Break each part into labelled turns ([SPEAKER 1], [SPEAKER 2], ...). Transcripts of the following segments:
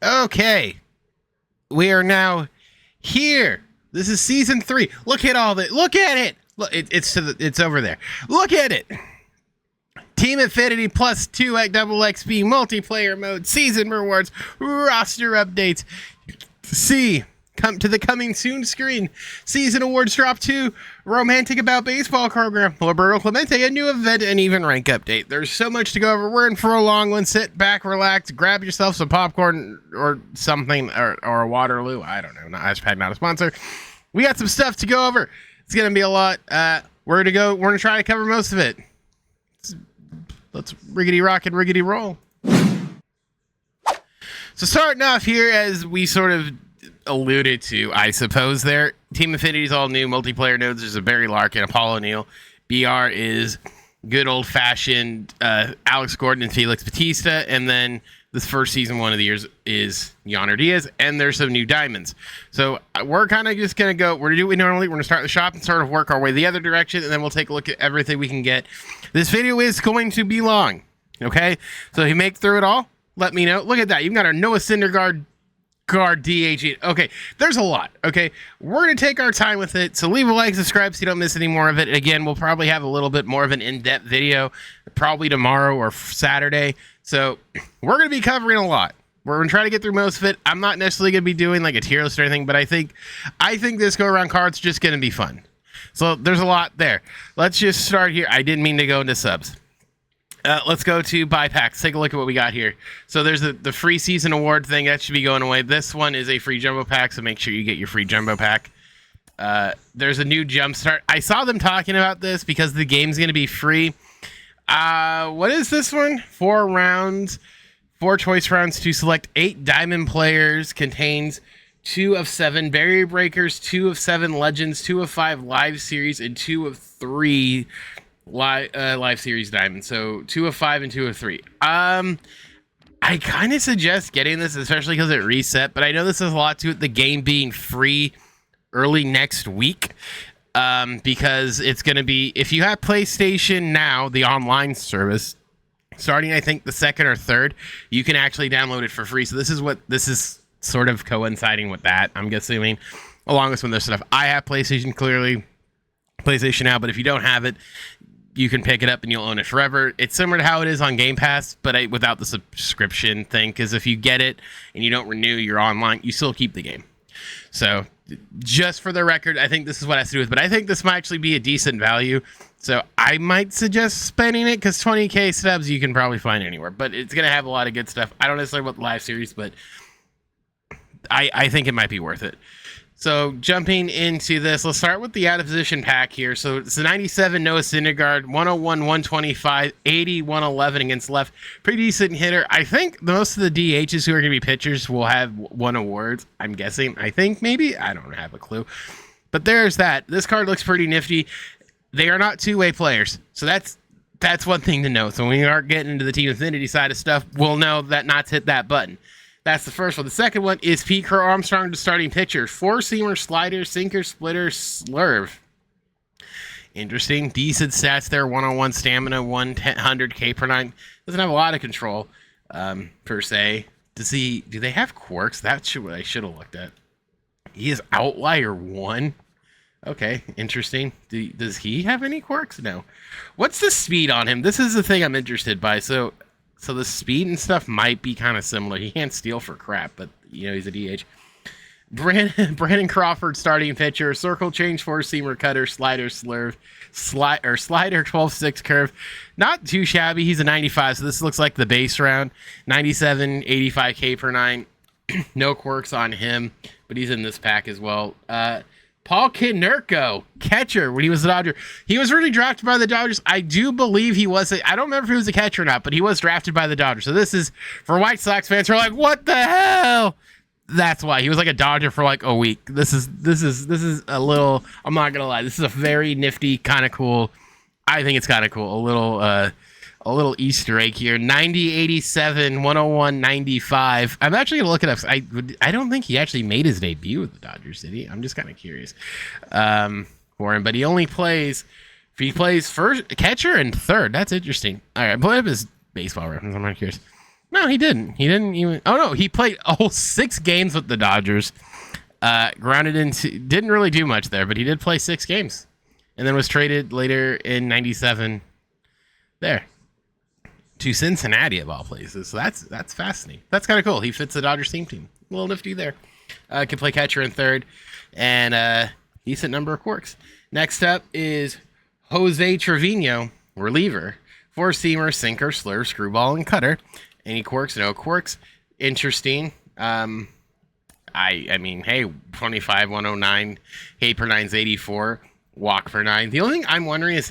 [SPEAKER 1] Okay, we are now here. This is season 3. Look at all that. Look at it. Look, it's over there. Look at it. Team Affinity plus 2 at double XP multiplayer mode, season rewards, roster updates. See, come to the coming soon screen. Season awards drop 2, romantic about baseball program, Roberto Clemente, a new event, and even rank update. There's so much to go over. We're in for a long one. Sit back, relax, grab yourself some popcorn or something, or a Waterloo. I don't know. Not a sponsor. We got some stuff to go over. It's gonna be a lot. We're gonna try to cover most of it. Let's riggedy rock and riggedy roll. So starting off here, as we sort of alluded to, I suppose, there, Team Affinity's all new multiplayer nodes. There's a Barry Larkin, Apollo Neal. BR is good old-fashioned Alex Gordon and Felix Bautista, and then this first season one of the years is Yonder Diaz, and there's some new diamonds. So we're kind of just going to go, we're going to do what we normally, we're going to start the shop and sort of work our way the other direction, and then we'll take a look at everything we can get. This video is going to be long, okay? So if you make through it all, let me know. Look at that. You've got our Noah Syndergaard DH. Okay, there's a lot, okay? We're going to take our time with it, so leave a like, subscribe so you don't miss any more of it. Again, we'll probably have a little bit more of an in-depth video, probably tomorrow or Saturday. So we're going to be covering a lot. We're going to try to get through most of it. I'm not necessarily going to be doing like a tier list or anything, but I think this go-around card's just going to be fun. So there's a lot there. Let's just start here. I didn't mean to go into subs. Let's go to buy packs. Take a look at what we got here. So there's the free season award thing. That should be going away. This one is a free jumbo pack, so make sure you get your free jumbo pack. There's a new jumpstart. I saw them talking about this because the game's going to be free. What is this one? 4 rounds, 4 choice rounds to select 8 diamond players. Contains 2 of 7 barrier breakers, 2 of 7 legends, 2 of 5 live series, and 2 of 3 live series diamonds. So 2 of 5 and 2 of 3. I kind of suggest getting this, especially because it reset, but I know this is a lot to it, the game being free early next week. Because it's going to be, if you have PlayStation Now, the online service, starting I think the 2nd or 3rd, you can actually download it for free. So this is sort of coinciding with that, I'm guessing, along with some other stuff. I have PlayStation Now, but if you don't have it, you can pick it up and you'll own it forever. It's similar to how it is on Game Pass, but without the subscription thing, because if you get it and you don't renew your online, you still keep the game. So just for the record, I think this is what it has to do with, but I think this might actually be a decent value. So I might suggest spending it, because 20k subs you can probably find anywhere, but it's going to have a lot of good stuff. I don't necessarily want the live series, but I think it might be worth it. So jumping into this, let's start with the out of position pack here. So it's a 97 Noah Syndergaard, 101, 125, 80, 111 against left. Pretty decent hitter. I think most of the DHs who are going to be pitchers will have won awards, I'm guessing. I think maybe. I don't have a clue. But there's that. This card looks pretty nifty. They are not two-way players. So that's one thing to know. So when we are getting into the Team Affinity side of stuff, we'll know that not to hit that button. That's the first one. The second one is Pete Crow Armstrong, the starting pitcher. 4-seamer, slider, sinker, splitter, slurve. Interesting. Decent stats there. 101 stamina, 100 K per 9. Doesn't have a lot of control, per se. Do they have quirks? That's what I should have looked at. He is outlier 1. Okay, interesting. Does he have any quirks? No. What's the speed on him? This is the thing I'm interested by. So the speed and stuff might be kind of similar. He can't steal for crap, but, he's a DH. Brandon Crawford, starting pitcher. Circle change, 4-seamer, cutter, slider, slurve, slider, 12-6 curve. Not too shabby. He's a 95, so this looks like the base round. 97, 85 K per 9. No quirks on him, but he's in this pack as well. Paul Konerko, catcher, when he was a Dodger. He was really drafted by the Dodgers. I do believe he was I don't remember if he was a catcher or not, but he was drafted by the Dodgers. So this is, for White Sox fans who are like, what the hell? That's why. He was like a Dodger for like a week. This is a little, I'm not going to lie, this is a very nifty, kind of cool. I think it's kind of cool. A little Easter egg here. 90, 87, 101, 95. I'm actually going to look it up. I don't think he actually made his debut with the Dodgers, did he? I'm just kind of curious for him. But he plays first catcher and third. That's interesting. All right, pull up his baseball reference. I'm not curious. No, he didn't. He didn't even. Oh no, he played a whole 6 games with the Dodgers. Grounded into, didn't really do much there, but he did play 6 games, and then was traded later in '97 there to Cincinnati of all places. So that's fascinating. That's kind of cool. He fits the Dodgers team. A little nifty there. Can play catcher and third, and decent number of quirks. Next up is Jose Trevino, reliever, 4-seamer, sinker, slurve, screwball, and cutter. Any quirks? No quirks. Interesting. I mean, hey, 25, 109, K per 9's 84, walk per 9. The only thing I'm wondering is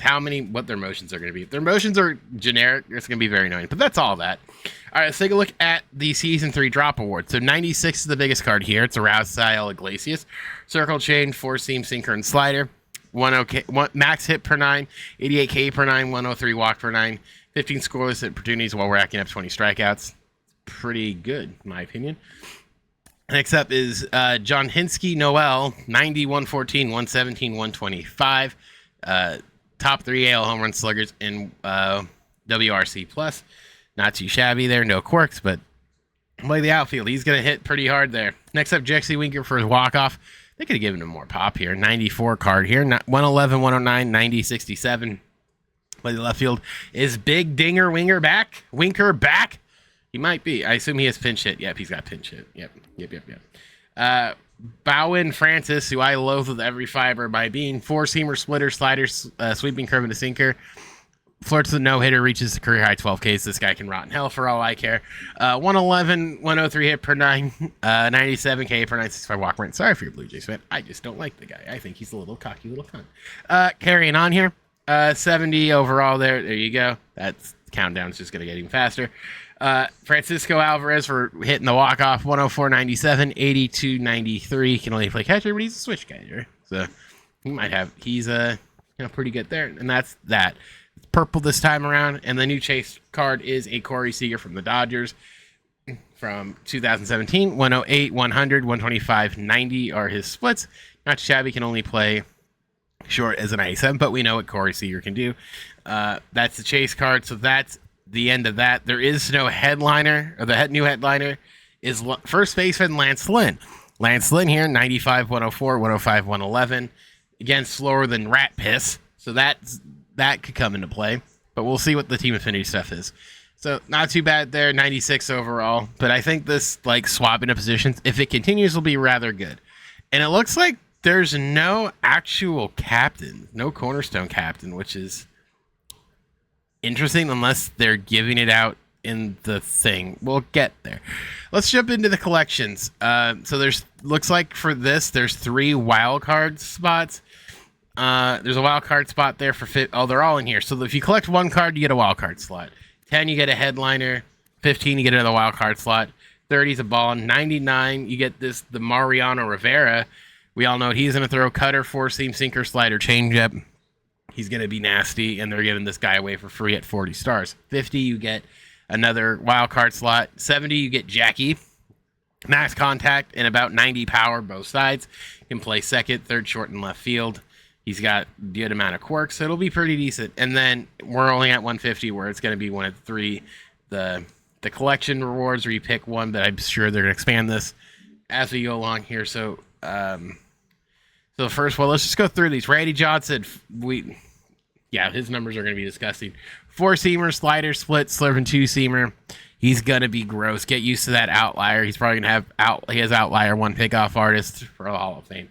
[SPEAKER 1] what their motions are going to be. If their motions are generic, it's going to be very annoying. But that's all that. All right, let's take a look at the Season 3 Drop Award. So 96 is the biggest card here. It's a Rafael Iglesias. Circle change, 4-seam, sinker, and slider. 10 max hit per 9, 88 K per 9, 103 walk per 9, 15 scoreless opportunities while racking up 20 strikeouts. Pretty good, in my opinion. Next up is John Hinsky Noel, 90, 114, 117, 125. Top 3 AL home run sluggers in WRC+. Plus. Not too shabby there, no quirks, but play the outfield. He's going to hit pretty hard there. Next up, Jexy Winker for his walk-off. They could have given him more pop here. 94 card here. 111, 109, 90, 67. Play the left field. Is Big Dinger Winger back? Winker back? He might be. I assume he has pinch hit. Yep, he's got pinch hit. Yep. Bowen Francis, who I loathe with every fiber by being 4-seamer, splitter, slider, sweeping curve, and a sinker. Flirts with no-hitter, reaches the career high 12 Ks. This guy can rot in hell for all I care. 111, 103 hit per 9, 97 K per 965 walk rate. Sorry for your Blue Jays fan. I just don't like the guy. I think he's a little cocky little cunt. Carrying on here. 70 overall there. There you go. That's countdown's just going to get even faster. Francisco Alvarez for hitting the walk-off, 104.97, 82.93. Can only play catcher, but he's a switch catcher. So he's pretty good there. And that's that. It's purple this time around. And the new chase card is a Corey Seager from the Dodgers from 2017. 108, 100, 125, 90 are his splits. Not shabby, can only play short as an 97, but we know what Corey Seager can do. That's the chase card, so that's the end of that. There is no headliner, or the new headliner is first baseman Lance Lynn. Lance Lynn here, 95, 104, 105, 111. Again, slower than rat piss, so that could come into play, but we'll see what the team affinity stuff is. So not too bad there, 96 overall, but I think this swapping of positions, if it continues, will be rather good. And it looks like there's no actual captain, no cornerstone captain, which is interesting unless they're giving it out in the thing. We'll get there. Let's jump into the collections. So looks like for this, there's 3 wild card spots. There's a wild card spot there for they're all in here. So if you collect 1 card, you get a wild card slot. 10, you get a headliner. 15, you get another wild card slot. 30 is a ball. 99, you get the Mariano Rivera. We all know he's going to throw cutter, 4-seam, sinker, slider, changeup. He's going to be nasty, and they're giving this guy away for free at 40 stars. 50, you get another wild card slot. 70, you get Jackie. Max contact and about 90 power both sides. Can play second, third, short, and left field. He's got a good amount of quirks, so it'll be pretty decent. And then we're only at 150, where it's going to be one of the 3. The collection rewards, where you pick one, but I'm sure they're going to expand this as we go along here. So first, let's just go through these. Randy Johnson, his numbers are going to be disgusting. 4-seamer, slider, split, slurve, and 2-seamer. He's going to be gross. Get used to that outlier. He's probably going to have he has outlier 1 pickoff artist for the Hall of Fame.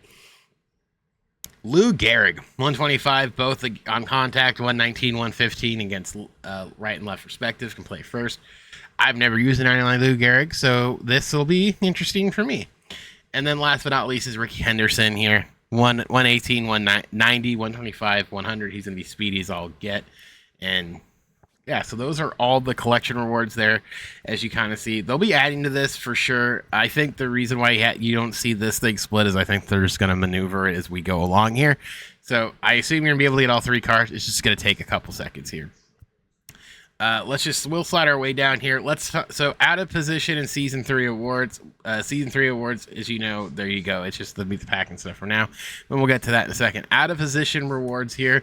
[SPEAKER 1] Lou Gehrig, 125, both on contact, 119, 115 against right and left respective. Can play first. I've never used an 99 Lou Gehrig, so this will be interesting for me. And then last but not least is Ricky Henderson here. 118, 190, 125, 100. He's going to be speedy as all get. And yeah, so those are all the collection rewards there, as you kind of see. They'll be adding to this for sure. I think the reason why you don't see this thing split is I think they're just going to maneuver it as we go along here. So I assume you're going to be able to get all 3 cards. It's just going to take a couple seconds here. We'll slide our way down here. So out of position in season 3 awards. Season 3 awards, as you know, there you go. It's just the meet the pack and stuff for now. And we'll get to that in a second. Out of position rewards here.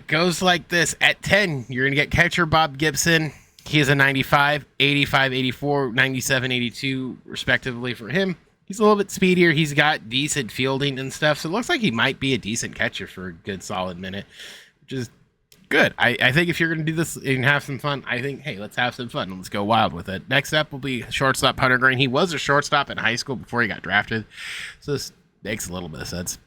[SPEAKER 1] Goes like this. At 10, you're going to get catcher Bob Gibson. He is a 95, 85, 84, 97, 82, respectively for him. He's a little bit speedier. He's got decent fielding and stuff, so it looks like he might be a decent catcher for a good solid minute, which is good. I think if you're going to do this and have some fun, I think, hey, let's have some fun. Let's go wild with it. Next up will be shortstop Hunter Green. He was a shortstop in high school before he got drafted, so this makes a little bit of sense.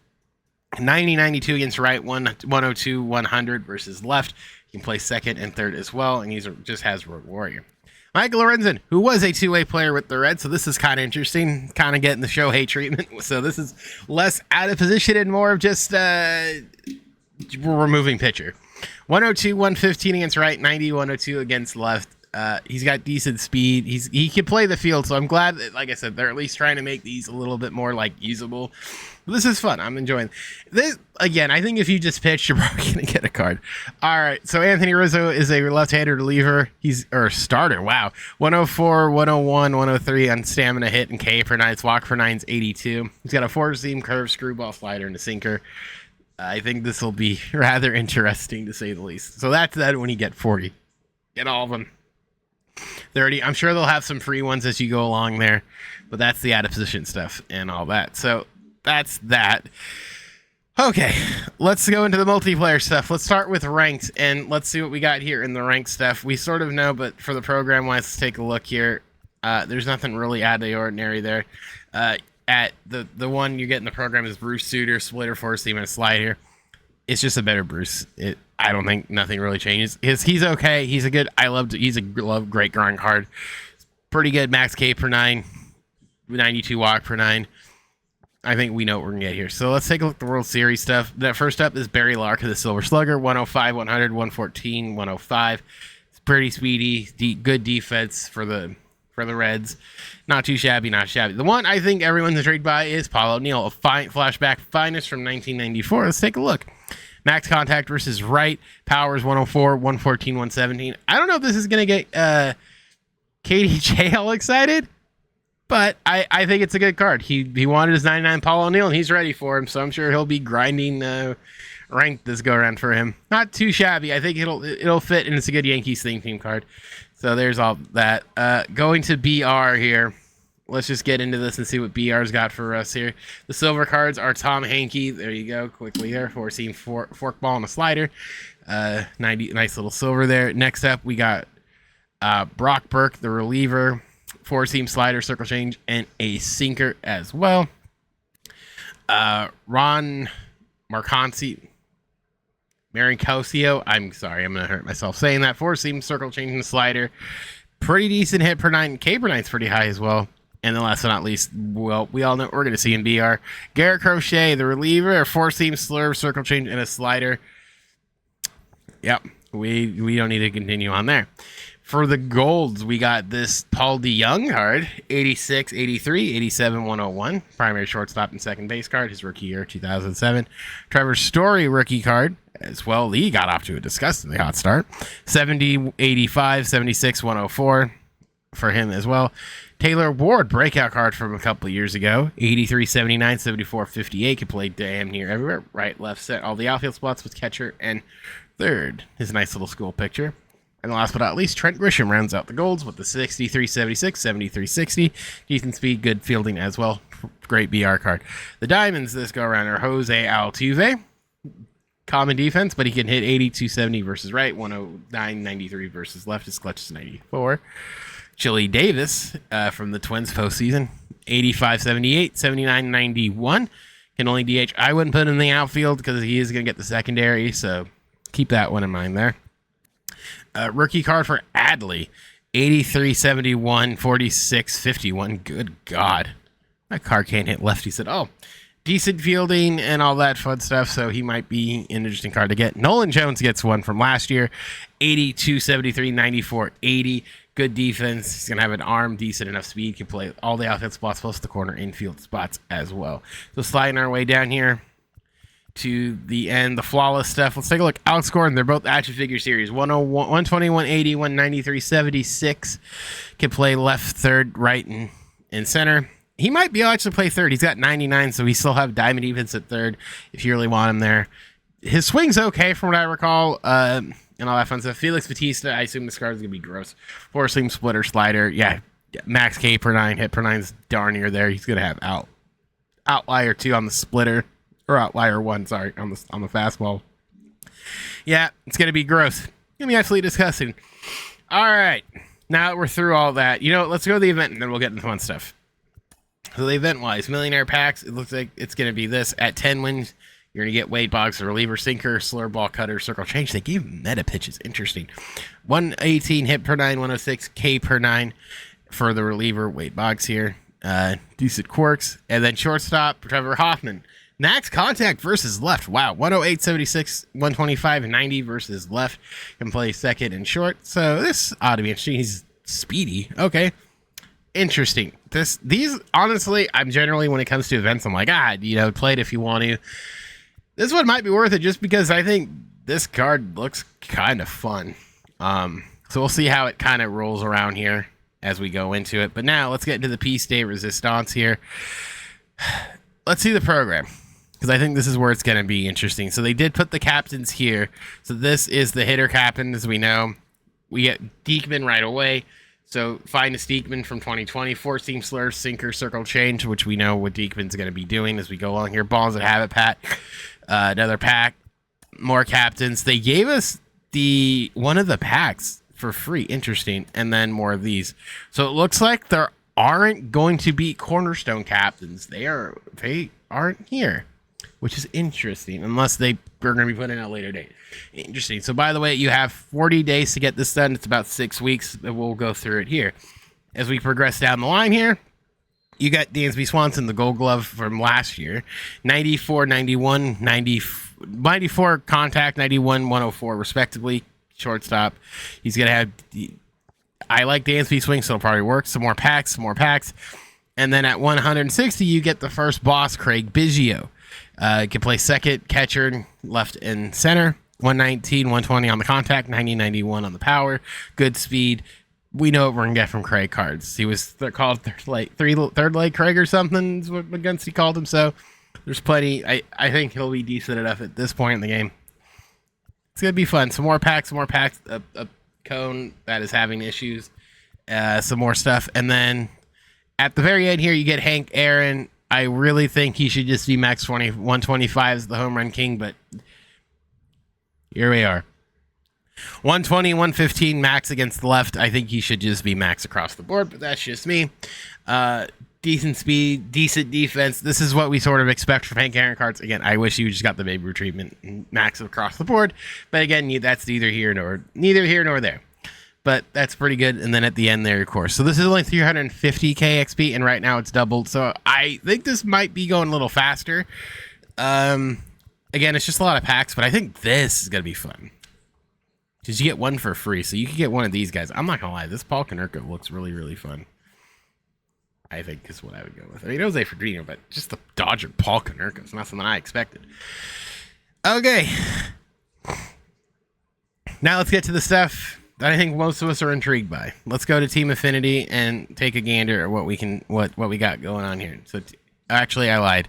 [SPEAKER 1] 90, 92 against right, 102, 100 versus left. He can play second and third as well, and he just has Road Warrior. Mike Lorenzen, who was a two-way player with the Reds, so this is kind of interesting, kind of getting the Shohei treatment. So this is less out of position and more of just removing pitcher. 102, 115 against right, 90, 102 against left. He's got decent speed. He can play the field, so I'm glad that, like I said, they're at least trying to make these a little bit more like usable. This is fun. I'm enjoying this. Again, I think if you just pitch, you're probably going to get a card. All right, so Anthony Rizzo is a left-hander reliever. Starter. Wow. 104, 101, 103 on stamina hit and K per nights. Walk per nine's 82. He's got a four-seam curve, screwball slider, and a sinker. I think this will be rather interesting, to say the least. So that's that when you get 40. Get all of them. 30. I'm sure they'll have some free ones as you go along there, but that's the out-of-position stuff and all that. So that's that. Okay, let's go into the multiplayer stuff. Let's start with ranked, and let's see what we got here in the ranked stuff. We sort of know, but for the program-wise, let's take a look here. There's nothing really out of the ordinary there. At the one you get in the program is Bruce Suter, splitter, four-seam, and a slider. It's just a better Bruce. I don't think nothing really changes. He's okay. He's a great grind card. Pretty good max K per 9, 92 walk per 9. I think we know what we're going to get here. So let's take a look at the World Series stuff. That first up is Barry Larkin, the Silver Slugger, 105, 100, 114, 105. It's pretty speedy, good defense for the Reds. Not too shabby, not shabby. The one I think everyone's intrigued by is Paul O'Neill, a flashback finest from 1994. Let's take a look. Max contact versus right. Powers 104, 114, 117. I don't know if this is going to get KDJ all excited, but I think it's a good card. He wanted his 99 Paul O'Neill, and he's ready for him, so I'm sure he'll be grinding ranked this go-around for him. Not too shabby. I think it'll fit, and it's a good Yankees theme card. So there's all that. Going to BR here. Let's just get into this and see what BR's got for us here. The silver cards are Tom Hankey. There you go, quickly there. Four-seam fork ball and a slider. 90, nice little silver there. Next up, we got Brock Burke, the reliever. Four-seam slider, circle change, and a sinker as well. Ron Marconcito. Marincosio. I'm sorry, I'm going to hurt myself saying that. Four-seam, circle change, and slider. Pretty decent hit per 9. K per 9's pretty high as well. And then last but not least, well, we all know what we're going to see in BR. Garrett Crochet, the reliever, a four-seam slurve, circle change, and a slider. Yep, we don't need to continue on there. For the golds, we got this Paul DeYoung card, 86, 83, 87, 101. Primary shortstop and second base card, his rookie year, 2007. Trevor Story rookie card as well. He got off to a disgustingly hot start. 70, 85, 76, 104 for him as well. Taylor Ward, breakout card from a couple of years ago. 83, 79, 74, 58. Can play damn near everywhere. Right, left, set. All the outfield spots with catcher and third. His nice little school picture. And last but not least, Trent Grisham rounds out the golds with the 63, 76, 73, 60. Decent speed, good fielding as well. Great BR card. The diamonds this go around are Jose Altuve. Common defense, but he can hit 80, 270 versus right. 109, 93 versus left. His clutch is 94. Chili Davis from the Twins postseason, 85, 78, 79, 91. Can only DH. I wouldn't put him in the outfield because he is going to get the secondary, so keep that one in mind there. Rookie card for Adley, 83, 71, 46, 51. Good God. That card can't hit lefties at all. Decent fielding and all that fun stuff, so he might be an interesting card to get. Nolan Jones gets one from last year, 82, 73, 94, 80. Good defense. He's going to have an arm, decent enough speed. Can play all the outfield spots, plus the corner infield spots as well. So sliding our way down here to the end, the flawless stuff. Let's take a look. Alex Gordon, they're both action figure series. 101, 120, 180, 193, 76. Can play left, third, right, and center. He might be able to actually play third. He's got 99, so we still have diamond defense at third if you really want him there. His swing's okay from what I recall. and all that fun stuff. Felix Bautista, I assume this card is going to be gross. Four-seam splitter, slider. Yeah, max K per 9, hit per 9's darn near there. He's going to have outlier 2 on the splitter, or outlier 1, sorry, on the fastball. Yeah, it's going to be gross. Going to be absolutely disgusting. All right, now that we're through all that, let's go to the event, and then we'll get into fun stuff. So the event-wise, Millionaire Packs, it looks like it's going to be this. At 10 wins, you're going to get Wade Boggs, the reliever, sinker, slur ball, cutter, circle change. They gave meta pitches. Interesting. 118 hit per 9, 106 K per 9 for the reliever, Wade Boggs here. Decent quirks. And then shortstop, Trevor Hoffman. Max contact versus left. Wow. 108, 76, 125, 90 versus left. Can play second and short. So this ought to be interesting. He's speedy. Okay. Interesting. These, honestly, I'm generally, when it comes to events, I'm like, play it if you want to. This one might be worth it just because I think this card looks kind of fun. So we'll see how it kind of rolls around here as we go into it. But now let's get into the Peace Day Resistance here. Let's see the program, because I think this is where it's going to be interesting. So they did put the captains here. So this is the hitter captain, as we know. We get Diekman right away. So find a Diekman from 2020. Four-seam slur, sinker, circle change, which we know what Diekman's going to be doing as we go along here. Balls that have it, Pat. Another pack. More captains. They gave us one of the packs for free. Interesting. And then more of these. So it looks like there aren't going to be cornerstone captains. They aren't here, which is interesting, unless they are going to be put in at a later date. Interesting. So, by the way, you have 40 days to get this done. It's about 6 weeks. We'll go through it here. As we progress down the line here, you got Dansby Swanson, the Gold Glove from last year. 94, 91, 94 contact, 91, 104, respectively. Shortstop. He's going to have... I like Dansby swing, so it'll probably work. Some more packs. And then at 160, you get the first boss, Craig Biggio. Can play second, catcher, left, and center. 119, 120 on the contact, 90, 91 on the power. Good speed. We know what we're going to get from Craig cards. He was called third leg Craig or something is what McGunsty called him. So there's plenty. I think he'll be decent enough at this point in the game. It's going to be fun. Some more packs. A cone that is having issues. Some more stuff. And then at the very end here, you get Hank Aaron. I really think he should just be max 125 as the home run king, but here we are. 120, 115 max against the left. I think he should just be max across the board, but that's just me. Decent speed, decent defense. This is what we sort of expect from Hank Aaron cards. Again, I wish you just got the Babe Ruth treatment and max across the board, but again, that's neither here nor there. But that's pretty good. And then at the end there, of course. So this is only 350k XP, and right now it's doubled. So I think this might be going a little faster. Again, it's just a lot of packs, but I think this is going to be fun. Because you get one for free, so you can get one of these guys. I'm not going to lie. This Paul Konerko looks really, really fun. I think is what I would go with. I mean, Jose Ferdinand, but just the Dodger Paul Konerko is not something I expected. Okay. Now let's get to the stuff that I think most of us are intrigued by. Let's go to Team Affinity and take a gander at what we got going on here. So actually, I lied.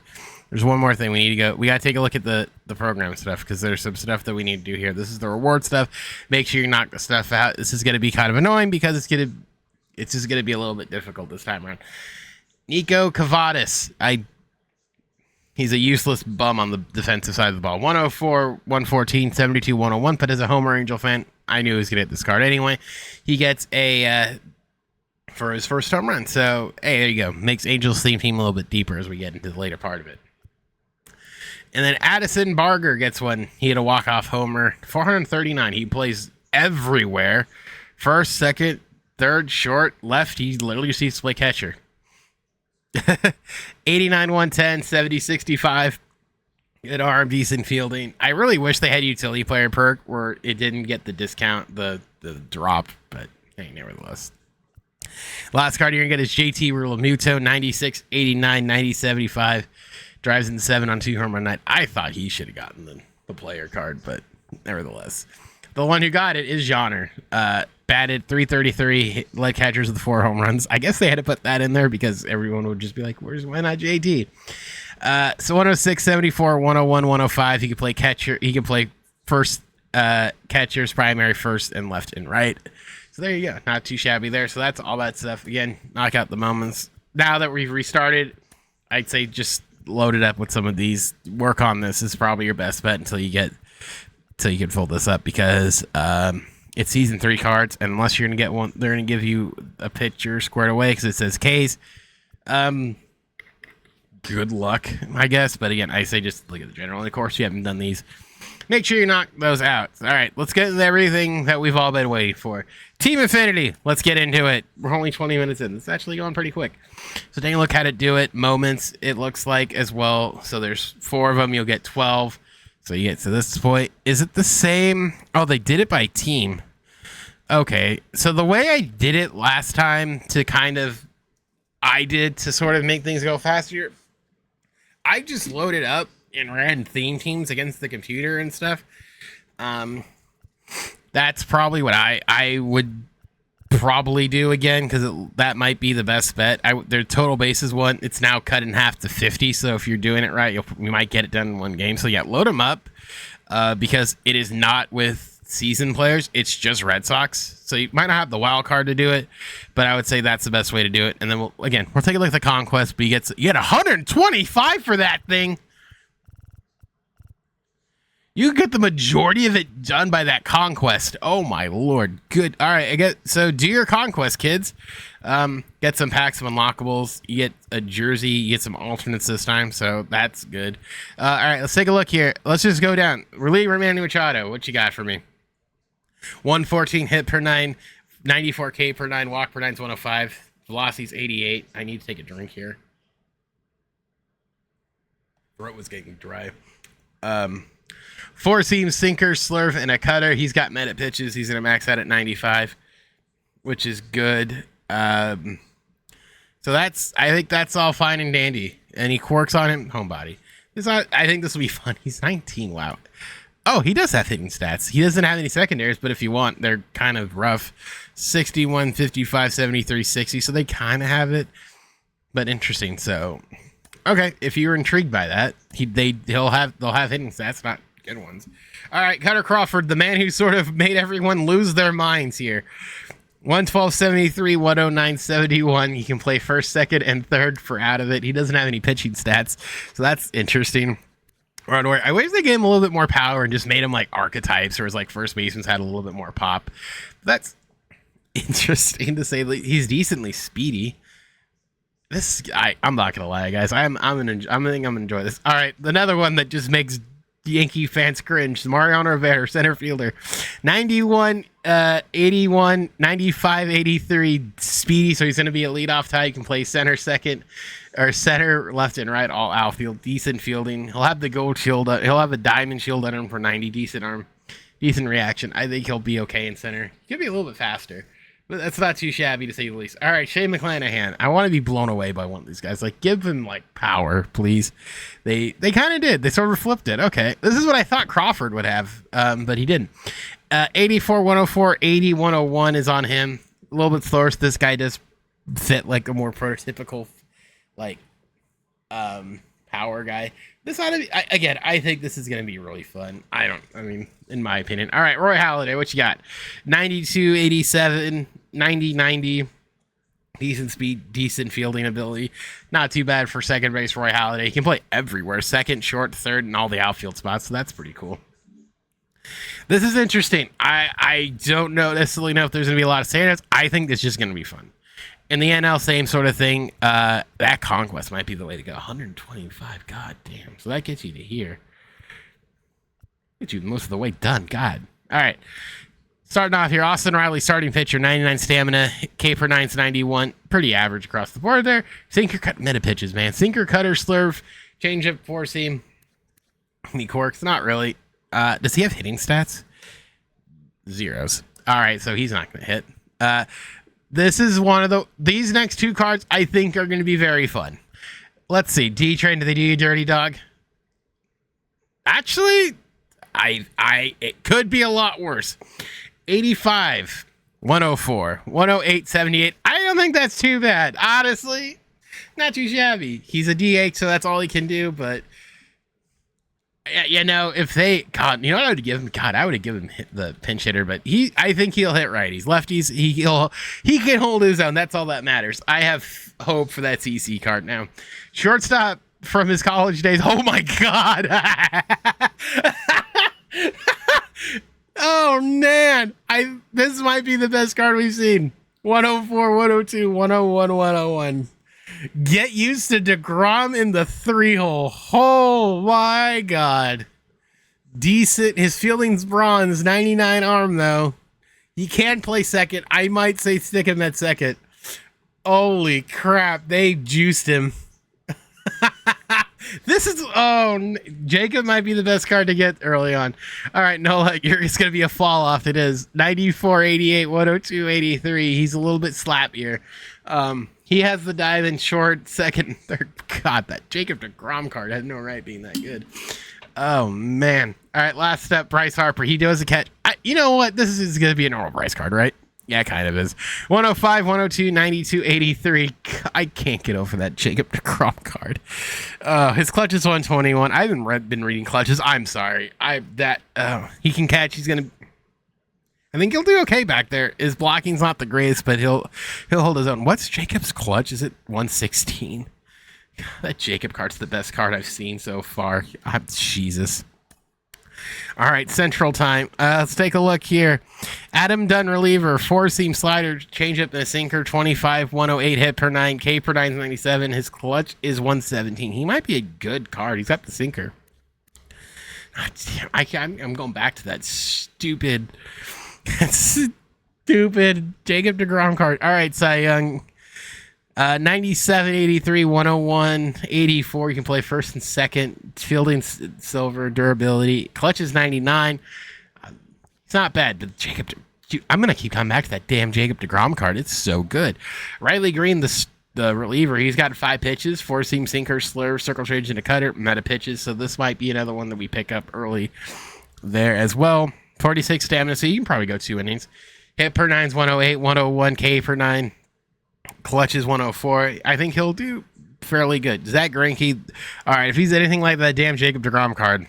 [SPEAKER 1] There's one more thing we need to go. We got to take a look at the program stuff, because there's some stuff that we need to do here. This is the reward stuff. Make sure you knock the stuff out. This is going to be kind of annoying because it's just going to be a little bit difficult this time around. Nico Cavadas. He's a useless bum on the defensive side of the ball. 104, 114, 72, 101. But as a Homer Angel fan, I knew he was going to get this card anyway. He gets for his first home run. So, hey, there you go. Makes Angels' theme team a little bit deeper as we get into the later part of it. And then Addison Barger gets one. He had a walk-off homer. 439. He plays everywhere. First, second, third, short, left. He literally just needs to play catcher. 89, 110, 70, 65. Good arm, decent fielding. I really wish they had utility player perk where it didn't get the discount, the drop, but hey, nevertheless. Last card you're going to get is JT Realmuto, 96, 89, 90, 75. Drives in 7 on 2 home run night. I thought he should have gotten the player card, but nevertheless. The one who got it is Johnner. Batted 333, led catchers with 4 home runs. I guess they had to put that in there because everyone would just be like, why not JT? So 106, 74, 101, 105. He could play catcher. He could play first catchers, primary, first, and left and right. So there you go. Not too shabby there. So that's all that stuff. Again, knock out the moments. Now that we've restarted, I'd say just load it up with some of these. Work on this is probably your best bet until you can fold this up, because it's season 3 cards, and unless you're gonna get one, they're gonna give you a picture squared away because it says K's. Good luck, I guess. But again, I say just look at the general. And of course, you haven't done these. Make sure you knock those out. All right, let's get into everything that we've all been waiting for. Team Affinity, let's get into it. We're only 20 minutes in. It's actually going pretty quick. So take a look how to do it. Moments, it looks like, as well. So there's 4 of them. You'll get 12. So you get to this point. Is it the same? Oh, they did it by team. Okay, so the way I did it last time to sort of make things go faster, I just loaded up and ran theme teams against the computer and stuff. That's probably what I would probably do again, because that might be the best bet. Their total bases one, it's now cut in half to 50. So if you're doing it right, you might get it done in one game. So yeah, load them up because it is not with season players. It's just Red Sox. So you might not have the wild card to do it, but I would say that's the best way to do it. And then we'll take a look at the conquest. But you get 125 for that thing. You get the majority of it done by that conquest. Oh my lord. Good. All right. So do your conquest, kids. Get some packs of unlockables. You get a jersey. You get some alternates this time. So that's good. All right. Let's take a look here. Let's just go down. Reliever Manny Machado. What you got for me? 114 hit per 9. 94 K per 9. Walk per 9 is 105. Velocity's 88. I need to take a drink here. Throat was getting dry. 4-seam, sinker, slurve, and a cutter. He's got meta pitches. He's going to max out at 95, which is good. So I think that's all fine and dandy. Any quirks on him? Homebody. I think this will be fun. He's 19. Wow. Oh, he does have hitting stats. He doesn't have any secondaries, but if you want, they're kind of rough. 61, 55, 73, 60. So they kind of have it, but interesting. So, okay, if you're intrigued by that, they'll have hitting stats, not good ones. All right, Cutter Crawford, the man who sort of made everyone lose their minds here. 112, 73, 109, 71. He can play first, second, and third for out of it. He doesn't have any pitching stats, so that's interesting. I wish they gave him a little bit more power and just made him like archetypes, or his like first baseman's had a little bit more pop. That's interesting to say. He's decently speedy. I'm not gonna lie, guys. I think I'm gonna enjoy this. All right, another one that just makes Yankee fans cringe. Mariano Rivera, center fielder, 91, 81, 95, 83, speedy. So he's gonna be a leadoff tie. He can play center, second, or center, left, and right, all outfield. Decent fielding. He'll have the gold shield. He'll have a diamond shield under him for 90. Decent arm, decent reaction. I think he'll be okay in center. He could be a little bit faster, but that's not too shabby to say the least. All right, Shane McClanahan. I want to be blown away by one of these guys. Like, give him like power, please. They kind of did. They sort of flipped it. Okay, this is what I thought Crawford would have, but he didn't. 84, 104, 80, 101 is on him. A little bit slower. So this guy does fit like a more prototypical, like, power guy. This ought to be, again, I think this is going to be really fun. In my opinion. All right, Roy Halladay, what you got? 92, 87, 90, 90. Decent speed, decent fielding ability. Not too bad for second base, Roy Halladay. He can play everywhere. Second, short, third, and all the outfield spots. So that's pretty cool. This is interesting. I don't necessarily know if there's going to be a lot of standouts. I think this is just going to be fun. In the NL, same sort of thing. That conquest might be the way to go. 125. God damn. So that gets you to here. Get you most of the way done. God. All right. Starting off here, Austin Riley, starting pitcher, 99 stamina, K per 9's 91. Pretty average across the board there. Sinker cut meta pitches, man. Sinker, cutter, slurve, changeup, 4-seam. Any quirks? Not really. Does he have hitting stats? Zeros. All right, so he's not going to hit. This is one of these next two cards I think are going to be very fun. Let's see. D-Train, do they do you dirty, dog? Actually, it could be a lot worse. 85, 104, 108, 78. I don't think that's too bad. Honestly, not too shabby. He's a DH, so that's all he can do, but You know, if they, God, you know what I would give him? God, I would have given him the pinch hitter, but I think he'll hit righties. Lefties, he can hold his own. That's all that matters. I have hope for that CC card now. Shortstop from his college days. Oh my God. Oh man. This might be the best card we've seen. 104, 102, 101, 101. Get used to DeGrom in the 3-hole. Oh my God. Decent. His fielding's bronze. 99 arm though. He can play second. I might say stick him at second. Holy crap. They juiced him. Jacob might be the best card to get early on. All right, Nola, it's going to be a fall off. It is 94, 88, 102, 83. He's a little bit slappier. He has the dive in short, second, and third. God, that Jacob DeGrom card had no right being that good. Oh, man. All right, last step, Bryce Harper. He does a catch. You know what? This is going to be a normal Bryce card, right? Yeah, kind of is. 105, 102, 92, 83. I can't get over that Jacob DeGrom card. His clutch is 121. I haven't been reading clutches. I'm sorry. He can catch. I think he'll do okay back there. His blocking's not the greatest, but he'll hold his own. What's Jacob's clutch? Is it 116? God, that Jacob card's the best card I've seen so far. Jesus. All right, Central Time. Let's take a look here. Adam Dunn reliever, 4-seam slider, changeup and a sinker, 25, 108 hit per 9, K per 9 is 97. His clutch is 117. He might be a good card. He's got the sinker. I'm going back to that stupid Jacob DeGrom card. All right, Cy Young. 97, 83, 101, 84. You can play first and second. Fielding silver, durability. Clutch is 99. It's not bad, but I'm going to keep coming back to that damn Jacob DeGrom card. It's so good. Riley Green, the reliever, he's got 5 pitches, 4-seam sinker, slurve, circle change, and a cutter, meta pitches. So this might be another one that we pick up early there as well. 46 stamina, so you can probably go 2 innings. Hit per 9 is 108, 101, K per 9. Clutch is 104. I think he'll do fairly good. Zach Greinke, all right, if he's anything like that damn Jacob DeGrom card,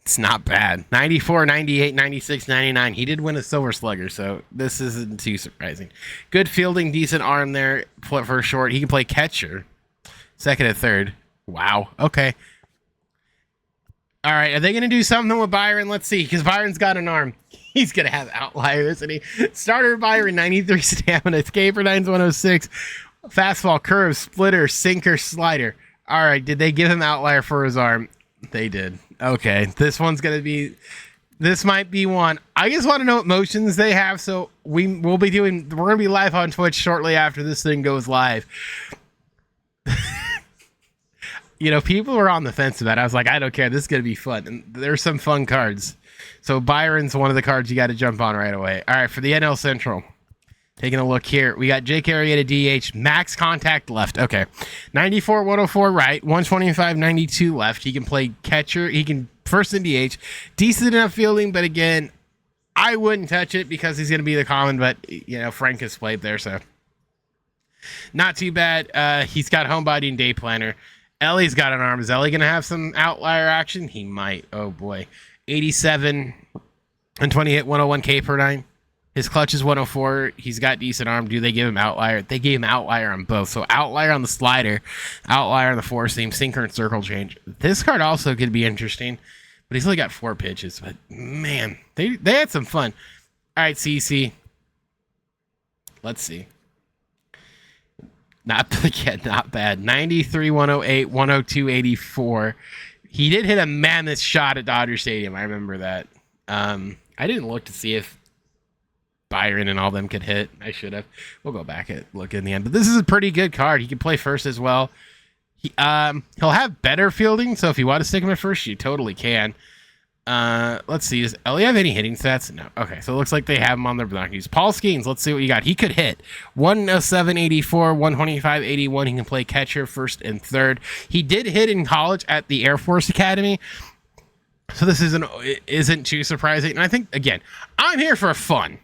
[SPEAKER 1] it's not bad. 94, 98, 96, 99. He did win a Silver Slugger, so this isn't too surprising. Good fielding, decent arm there for short. He can play catcher, second and third. Wow, okay. All right, are they going to do something with Byron? Let's see, because Byron's got an arm. He's going to have outliers, isn't he? Starter Byron, 93 stamina. K per 9's 106. Fastball, curve, splitter, sinker, slider. All right, did they give him outlier for his arm? They did. Okay, this might be one. I just want to know what motions they have, so we're going to be live on Twitch shortly after this thing goes live. You know, people were on the fence about it. I was like, I don't care. This is going to be fun. And there's some fun cards. So Byron's one of the cards you got to jump on right away. All right, for the NL Central. Taking a look here. We got Jake Arrieta DH, max contact left. Okay. 94, 104 right, 125, 92 left. He can play catcher. He can first in DH. Decent enough fielding, but again, I wouldn't touch it because he's going to be the common, but, you know, Frank has played there, so. Not too bad. He's got homebody and day planner. Ellie's got an arm. Is Ellie going to have some outlier action? He might. Oh, boy. 87 and 28, 101 K per 9. His clutch is 104. He's got decent arm. Do they give him outlier? They gave him outlier on both. So outlier on the slider, outlier on the 4-seam, sinker, and circle change. This card also could be interesting, but he's only got 4 pitches. But, man, they had some fun. All right, CC. Let's see. Not bad. 93, 108, 102, 84. He did hit a mammoth shot at Dodger Stadium. I remember that. I didn't look to see if Byron and all them could hit. I should have. We'll go back and look in the end. But this is a pretty good card. He can play first as well. He'll have better fielding, so if you want to stick him at first, you totally can. Let's see. Does Ellie have any hitting stats? No. Okay, so it looks like they have him on their binoculars. Paul Skeens, let's see what you got. He could hit 107, 84, 125, 81. He can play catcher, first and third. He did hit in college at the Air Force Academy, so this isn't too surprising. And I think, again, I'm here for fun.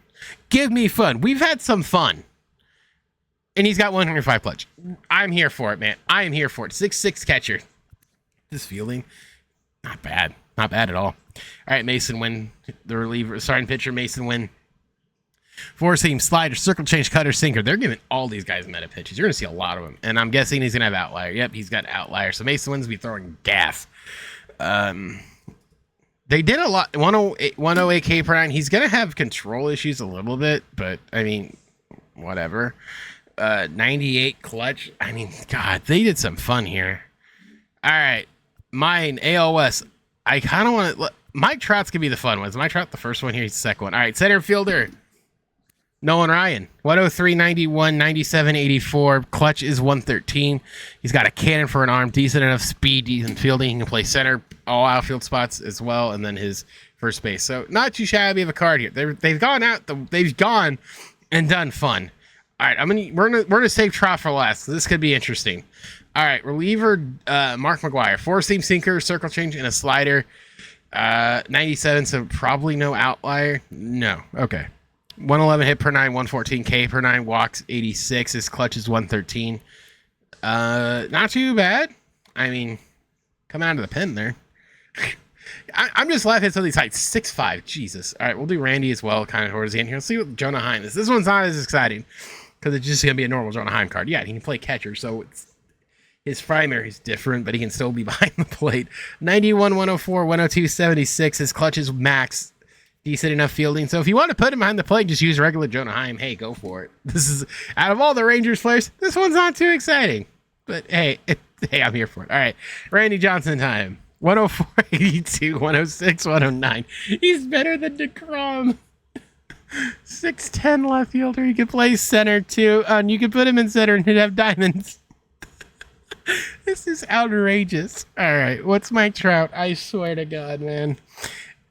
[SPEAKER 1] Give me fun. We've had some fun. And he's got 105 clutch. I'm here for it, man. I am here for it. 6'6" catcher. This fielding, not bad. Not bad at all. All right, Mason Wynn, the reliever, starting pitcher, Mason Wynn. Four-seam, slider, circle change, cutter, sinker. They're giving all these guys meta pitches. You're going to see a lot of them. And I'm guessing he's going to have outlier. Yep, he's got outlier. So Mason Wynn's be throwing gas. They did a lot. 108 K per nine. He's going to have control issues a little bit, but I mean, whatever. 98 clutch. I mean, God, they did some fun here. All right, mine, AL West. I kind of want to. Mike Trout's going to be the fun one. Is Mike Trout the first one here? He's the second one. All right, center fielder. Nolan Ryan, 103, 91, 97, 84. Clutch is 113. He's got a cannon for an arm, decent enough speed, decent fielding. He can play center, all outfield spots as well, and then his first base. So not too shabby of a card here. They've gone and done fun. All right, we're gonna save Trout for last. This could be interesting. All right, reliever Mark McGwire, four-seam sinker, circle change, and a slider. 97, so probably no outlier. No, okay. 111 hit per nine, 114 K per nine, walks 86. His clutch is 113. Not too bad. I mean, coming out of the pen there. I'm just laughing at some of these heights. 6'5". Jesus. All right, we'll do Randy as well, kind of towards the end here. Let's see what Jonah Heim is. This one's not as exciting because it's just going to be a normal Jonah Heim card. Yeah, he can play catcher, so his primary is different, but he can still be behind the plate. 91, 104, 102, 76. His clutch is max. Decent enough fielding. So if you want to put him behind the plate, just use regular Jonah Heim. Hey, go for it. This is, out of all the Rangers players, this one's not too exciting. But hey, I'm here for it. All right. Randy Johnson time. 104, 82, 106, 109. He's better than DeGrom. 6'10 left fielder. He can play center too. And you can put him in center and he'd have diamonds. This is outrageous. All right. What's Mike Trout? I swear to God, man.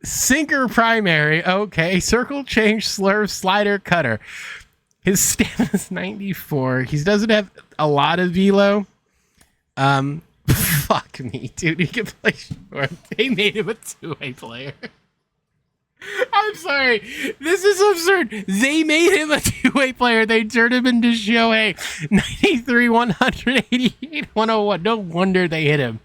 [SPEAKER 1] Sinker primary, okay. Circle change, slurve, slider, cutter. His stamina is 94. He doesn't have a lot of velo. Fuck me, dude. He can play short. They made him a two-way player. I'm sorry. This is absurd. They made him a two-way player. They turned him into Shohei. 93, 188, 101. No wonder they hit him.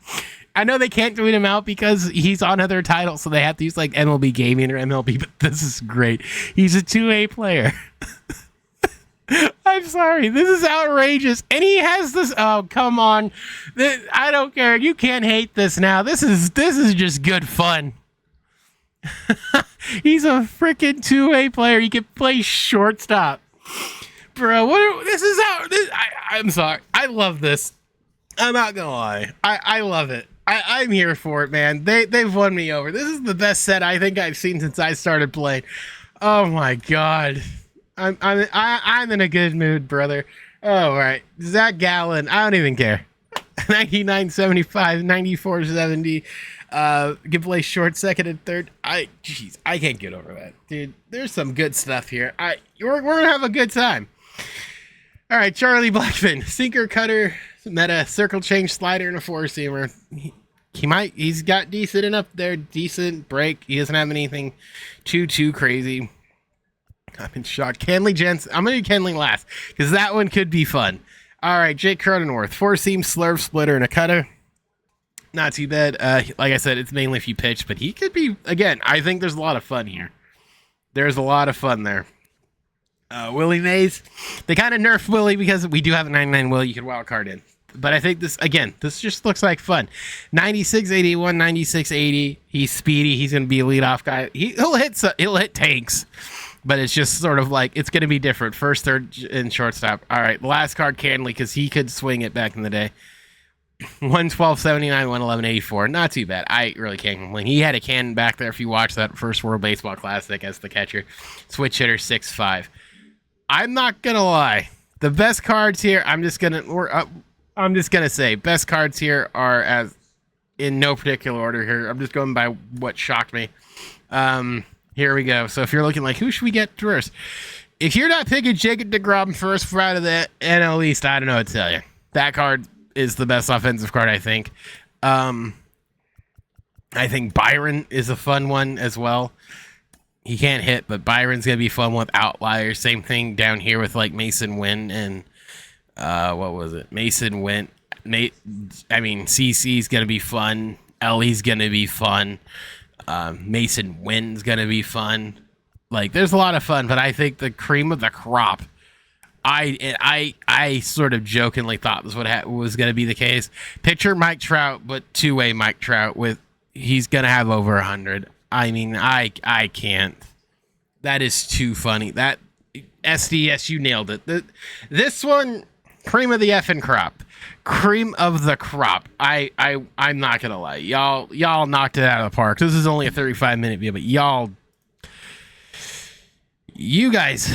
[SPEAKER 1] I know they can't tweet him out because he's on other titles, so they have to use like MLB Gaming or MLB, but this is great. He's a 2A player. I'm sorry. This is outrageous. And he has this. Oh, come on. I don't care. You can't hate this now. This is just good fun. He's a freaking 2A player. He can play shortstop. Bro, this is out. I'm sorry. I love this. I'm not going to lie. I love it. I'm here for it, man. They've won me over. This is the best set I think I've seen since I started playing. Oh my God, I'm in a good mood, brother. Oh, all right, Zach Gallen. I don't even care. 99, 75, 94, 70. Can play short, second, and third. I can't get over that, dude. There's some good stuff here. We're gonna have a good time. All right, Charlie Blackmon, sinker, cutter, meta, circle change, slider, and a four-seamer. He's got decent enough there, decent break. He doesn't have anything too crazy. I'm in shock. Kenley Jensen. I'm going to do Kenley last because that one could be fun. All right, Jake Cronenworth, four-seam, slurve, splitter, and a cutter. Not too bad. Like I said, it's mainly if you pitch, but he could be, again, I think there's a lot of fun here. There's a lot of fun there. Willie Mays, they kind of nerfed Willie because we do have a 99 Willie you can wild card in. But I think this just looks like fun. 96, 81, 96, 80. He's speedy. He's going to be a leadoff guy. He'll hit tanks. But it's just sort of like, it's going to be different. First, third, and shortstop. All right, the last card, Canley, because he could swing it back in the day. 112, 79, 111, 84. Not too bad. I really can't complain. He had a cannon back there if you watch that first World Baseball Classic as the catcher. Switch hitter, 6'5". I'm not gonna lie. The best cards here, I'm just gonna say best cards here are as in no particular order here. I'm just going by what shocked me. Here we go. So if you're looking like who should we get first? If you're not picking Jacob deGrom first out of the NL East, I don't know what to tell you. That card is the best offensive card, I think. I think Byron is a fun one as well. He can't hit, but Byron's going to be fun with outliers. Same thing down here with like Mason Wynn and what was it? Mason Wynn. CC's gonna be fun. Ellie's gonna be fun. Mason Wynn's gonna be fun. Like, there's a lot of fun, but I think the cream of the crop. I sort of jokingly thought this was gonna be the case. Picture Mike Trout, but two-way Mike Trout he's gonna have over 100. I mean, I can't. That is too funny. That SDS, you nailed it. This one, cream of the effing crop. Cream of the crop. I'm not gonna lie. Y'all knocked it out of the park. This is only a 35-minute video, but you guys,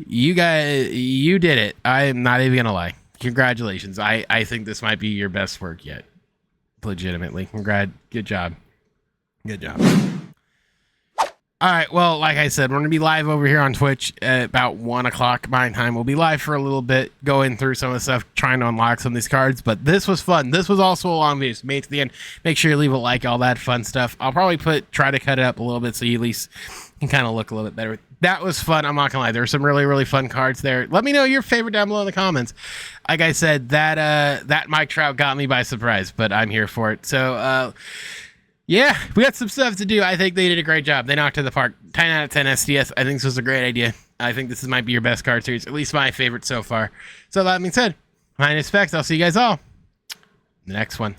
[SPEAKER 1] you did it. I'm not even gonna lie. Congratulations. I think this might be your best work yet. Legitimately. Good job. Good job. All right, well, like I said, we're going to be live over here on Twitch at about 1 o'clock my time. We'll be live for a little bit, going through some of the stuff, trying to unlock some of these cards. But this was fun. This was also a long video, so made it to the end. Make sure you leave a like, all that fun stuff. I'll probably try to cut it up a little bit so you at least can kind of look a little bit better. That was fun. I'm not going to lie. There were some really, really fun cards there. Let me know your favorite down below in the comments. Like I said, that Mike Trout got me by surprise, but I'm here for it. So, yeah, we got some stuff to do. I think they did a great job. They knocked it out of the park. 10 out of 10 SDS. I think this was a great idea. I think this might be your best card series, at least my favorite so far. So that being said, my name is Specs. I'll see you guys all in the next one.